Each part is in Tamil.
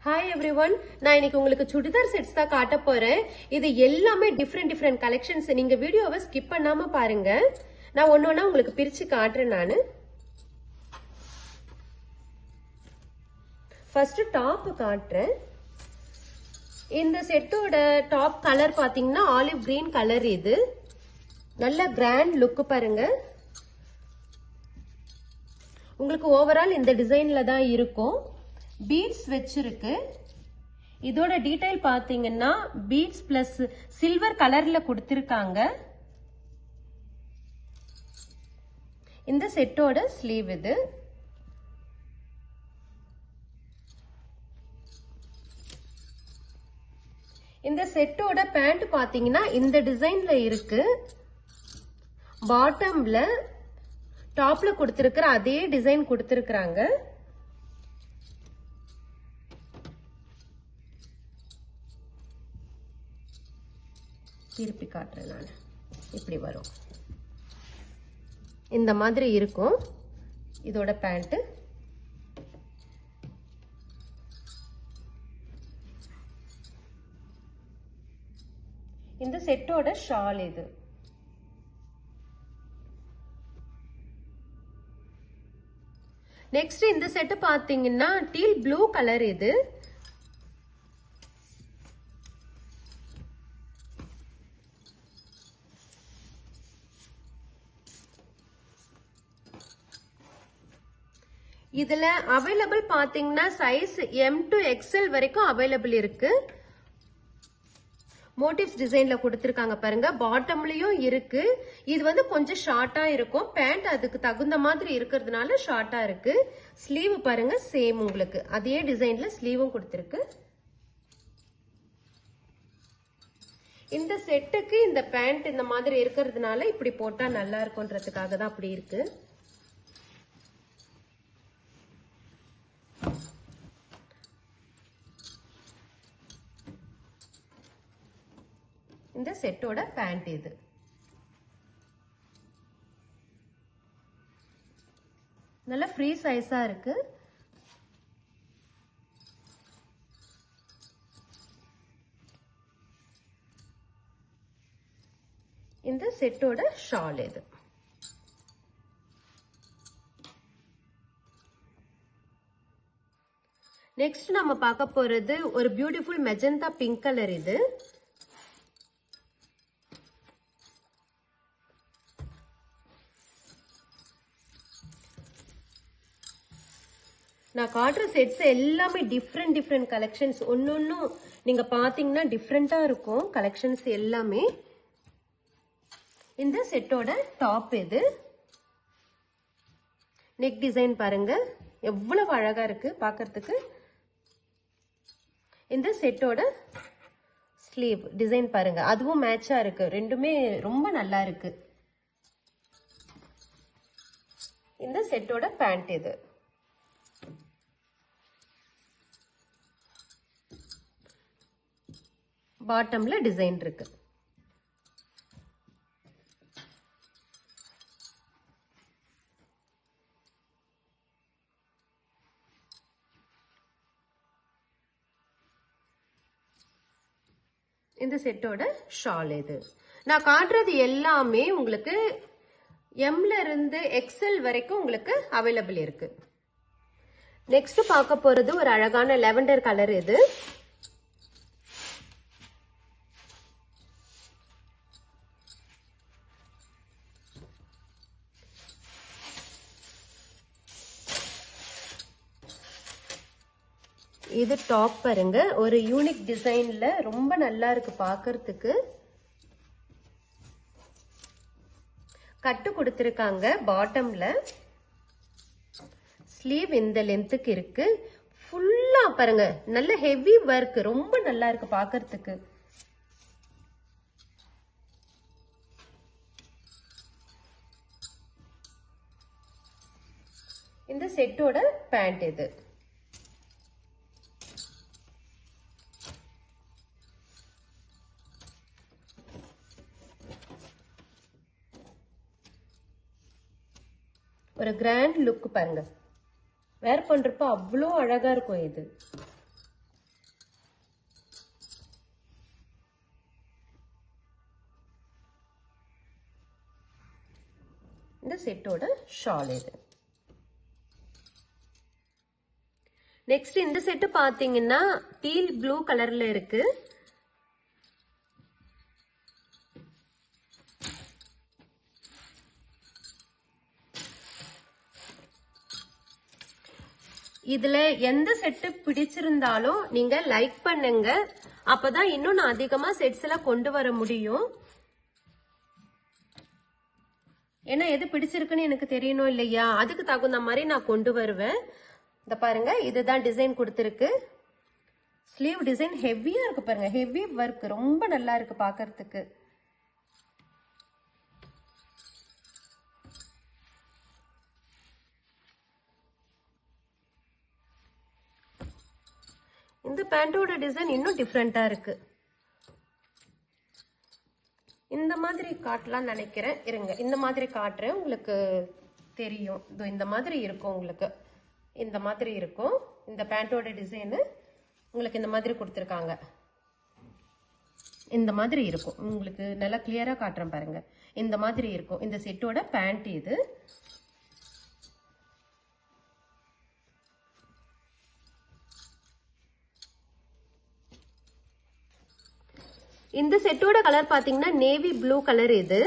Hi everyone, நான் இன்னைக்கு உங்களுக்கு சுடிதார் செட்ஸ் தான் காட்ட போறேன். இது எல்லாமே டிஃபரெண்ட் கலெக்ஷன்ஸ். நீங்க வீடியோவை ஸ்கிப் பண்ணாம பாருங்க. நான் ஒன்னொன்னா உங்களுக்கு பிரிச்சு காட்டுறேன் நானு. ஃபர்ஸ்ட் டாப் காட்டுறேன். இந்த செட்டோட டாப் கலர் பாத்தீங்கன்னா ஆலிவ் கிரீன் கலர். இது நல்ல கிராண்ட் லுக் பாருங்க. உங்களுக்கு ஓவரால் இந்த டிசைன்ல தான் இருக்கும். பீட்ஸ் வச்சிருக்கு. இதோட டீடைல் பாத்தீங்கன்னா பீட்ஸ் பிளஸ் சில்வர் கலர்ல கொடுத்திருக்காங்க. இந்த செட்டோட ஸ்லீவ் இது. இந்த செட்டோட பேண்ட் பாத்தீங்கன்னா இந்த டிசைன்ல இருக்கு. பாட்டம்ல டாப்ல கொடுத்திருக்கிற அதே டிசைன் கொடுத்திருக்காங்க. திருப்பி காட்டுறேன் நான். இப்படி வரும். இந்த மாதிரி இருக்கும் இதோட பேண்ட். இந்த செட்டோட ஷால் இது. நெக்ஸ்ட் இந்த செட் பாத்தீங்கன்னா டீல் ப்ளூ கலர். இது இதுல அவைலபிள் பாத்தீங்கன்னா சைஸ் M to XL வரைக்கும் அவைலபிள் இருக்கு. மோட்டிவ்ஸ் டிசைன்ல கொடுத்திருக்காங்க பாருங்க. பாட்டம்லயும் இருக்கு. இது வந்து கொஞ்சம் ஷார்ட்டா இருக்கும். பேண்ட் அதுக்கு தகுந்த மாதிரி இருக்கிறதுனால ஷார்ட்டா இருக்கு. ஸ்லீவ் பாருங்க சேம் உங்களுக்கு அதே டிசைன்ல ஸ்லீவும் கொடுத்திருக்கு. இந்த செட்டுக்கு இந்த பேண்ட் இந்த மாதிரி இருக்கிறதுனால இப்படி போட்டா நல்லா இருக்கும்ன்றதுக்காக தான் அப்படி இருக்கு. இந்த செட்டோட பேண்ட் இது. நல்ல ஃப்ரீ சைஸா இருக்கு. இந்த செட்டோட ஷால் இது. நெக்ஸ்ட் நம்ம பார்க்க போறது ஒரு பியூட்டிஃபுல் மெஜந்தா பிங்க் கலர். இது நான் காட்டுற செட்ஸ் எல்லாமே டிஃப்ரெண்ட் கலெக்ஷன்ஸ். ஒன்னொன்னும் நீங்க பாத்தீங்கன்னா டிஃப்ரெண்டா இருக்கும் கலெக்ஷன்ஸ் எல்லாமே. இந்த செட்டோட டாப் இது. நெக் டிசைன் பாருங்க எவ்வளவு அழகா இருக்கு பாக்கிறதுக்கு. இந்த செட்டோட ஸ்லீவ் டிசைன் பாருங்க அதுவும் மேட்சா இருக்கு. ரெண்டுமே ரொம்ப நல்லா இருக்கு. இந்த செட்டோட பேண்ட் இது. பாட்டம்ல டிசைன் இருக்கு. இந்த செட்டோட ஷால் இது. நான் காட்டுறது எல்லாமே உங்களுக்கு எம்ல இருந்து XL வரைக்கும் உங்களுக்கு அவைலபிள் இருக்கு. நெக்ஸ்ட் பார்க்க போறது ஒரு அழகான லெவண்டர் கலர். இது இது டாப் பாருங்க ஒரு யூனிக் டிசைன்ல ரொம்ப நல்லா இருக்கு பாக்கிறதுக்கு. கட்டு கொடுத்திருக்காங்க பாட்டம்ல. ஸ்லீவ் இந்த லென்த்துக்கு இருக்கு. ஃபுல்லா பாருங்க நல்ல ஹெவி ஒர்க் ரொம்ப நல்லா இருக்கு பாக்கிறதுக்கு. இந்த செட்டோட பேண்ட் இது. ஒரு கிராண்ட் லுக் பாருங்க. வேர் பண்றப்ப அவ்வளோ அழகா இருக்கும் இது. இந்த செட்டோட ஷால் இது. நெக்ஸ்ட் இந்த செட்டு பாத்தீங்கன்னா டீல் ப்ளூ கலர்ல இருக்கு. இதுல எந்த செட்டு பிடிச்சிருந்தாலும் நீங்க லைக் பண்ணுங்க. அப்பதான் இன்னும் நான் அதிகமா செட்ஸ் எல்லாம் கொண்டு வர முடியும். ஏன்னா எது பிடிச்சிருக்குன்னு எனக்கு தெரியணும் இல்லையா, அதுக்கு தகுந்த மாதிரி நான் கொண்டு வருவேன். இந்த பாருங்க, இதுதான் டிசைன் கொடுத்துருக்கு. ஸ்லீவ் டிசைன் ஹெவியா இருக்கு பாருங்க, ஹெவி ஒர்க், ரொம்ப நல்லா இருக்கு பாக்குறதுக்கு. இந்த பேண்டோட டிசைன் இன்னும் டிஃப்ரெண்டா இருக்கு. இந்த மாதிரி காட்டலாம் நினைக்கிறேன், இருங்க இந்த மாதிரி காட்டுறேன், உங்களுக்கு தெரியும். இந்த மாதிரி இருக்கும், உங்களுக்கு இந்த மாதிரி இருக்கும். இந்த பேண்டோட டிசைனு உங்களுக்கு இந்த மாதிரி கொடுத்துருக்காங்க. இந்த மாதிரி இருக்கும், உங்களுக்கு நல்லா கிளியரா காட்டுறேன் பாருங்க. இந்த மாதிரி இருக்கும் இந்த செட்டோட பேண்ட் இது. இந்த செட்டோட கலர் பாத்தீங்கன்னா நேவி ப்ளூ கலர் இது.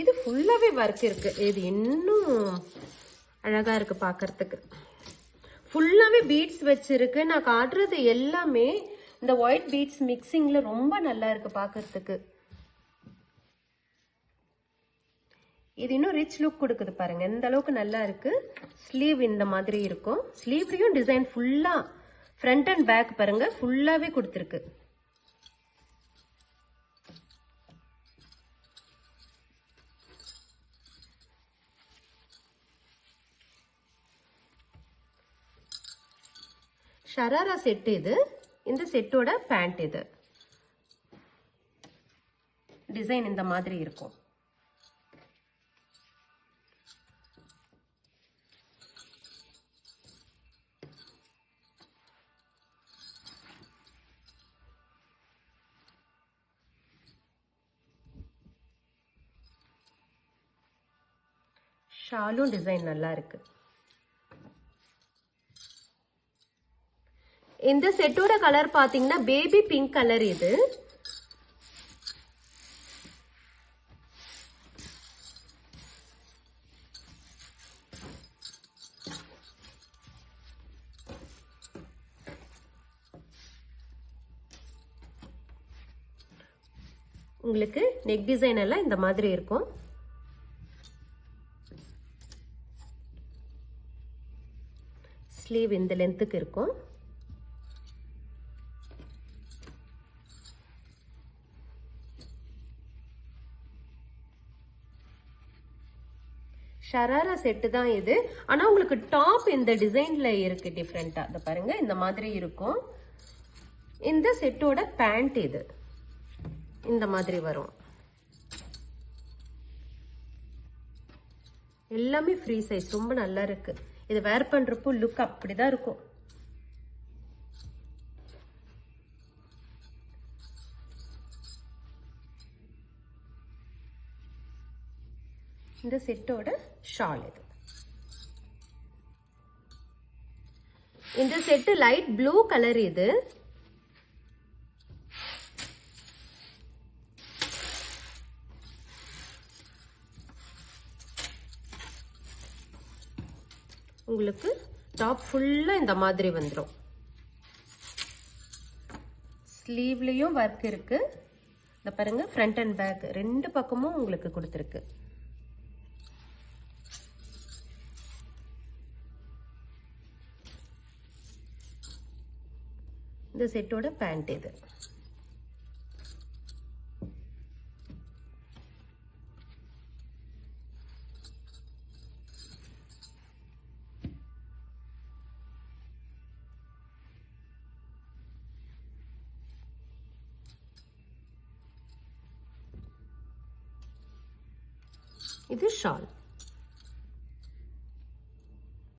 இது ஃபுல்லாவே ஒர்க் இருக்கு. இது இன்னும் அழகா இருக்கு பாக்குறதுக்கு. ஃபுல்லாவே பீட்ஸ் வச்சிருக்கு. நான் காட்டுறது எல்லாமே இந்த ஒயிட் பீட்ஸ் மிக்சிங்ல ரொம்ப நல்லா இருக்கு பாக்குறதுக்கு. இது இன்னும் ரிச் லுக் கொடுக்குது பாருங்க, எந்த அளவுக்கு நல்லா இருக்கு. ஸ்லீவ் இந்த மாதிரி இருக்கும். ஸ்லீவ்லயும் டிசைன் ஃபுல்லா ஃப்ரண்ட் அண்ட் பேக் பாருங்க ஃபுல்லாவே கொடுத்துருக்கு. ஷராரா செட் இது. இந்த செட்டோட பேண்ட் இது. டிசைன் இந்த மாதிரி இருக்கும். ஷாலும் டிசைன் நல்லா இருக்கு. இந்த செட்டோட கலர் பாத்தீங்கன்னா பேபி பிங்க் கலர் இது. உங்களுக்கு நெக் டிசைன் எல்லாம் இந்த மாதிரி இருக்கும். ஸ்லீவ் இந்த லென்த்துக்கு இருக்கும். ஷராரா செட்டு தான் இது. ஆனா உங்களுக்கு டாப் இந்த டிசைன்ல இருக்கு டிஃப்ரெண்டா. இத பாருங்க, இந்த மாதிரி இருக்கும். இந்த செட்டோட பேண்ட் இது இந்த மாதிரி வரும். எல்லாமே ஃப்ரீ சைஸ், ரொம்ப நல்லா இருக்கு. இது வேர் பண்றப்போ லுக் அப்படிதான் இருக்கும். இந்த செட்டோட ஷால் இது. இந்த செட்டு லைட் ப்ளூ கலர் இது. உங்களுக்கு டாப் ஃபுல்லா இந்த மாதிரி வந்துடும். ஸ்லீவ்லயும் ஒர்க் இருக்கு. இந்த பாருங்க, ஃப்ரண்ட் அண்ட் பேக் ரெண்டு பக்கமும் உங்களுக்கு கொடுத்துருக்கு. இந்த செட்டோட பேண்ட் இது. இது ஷால்.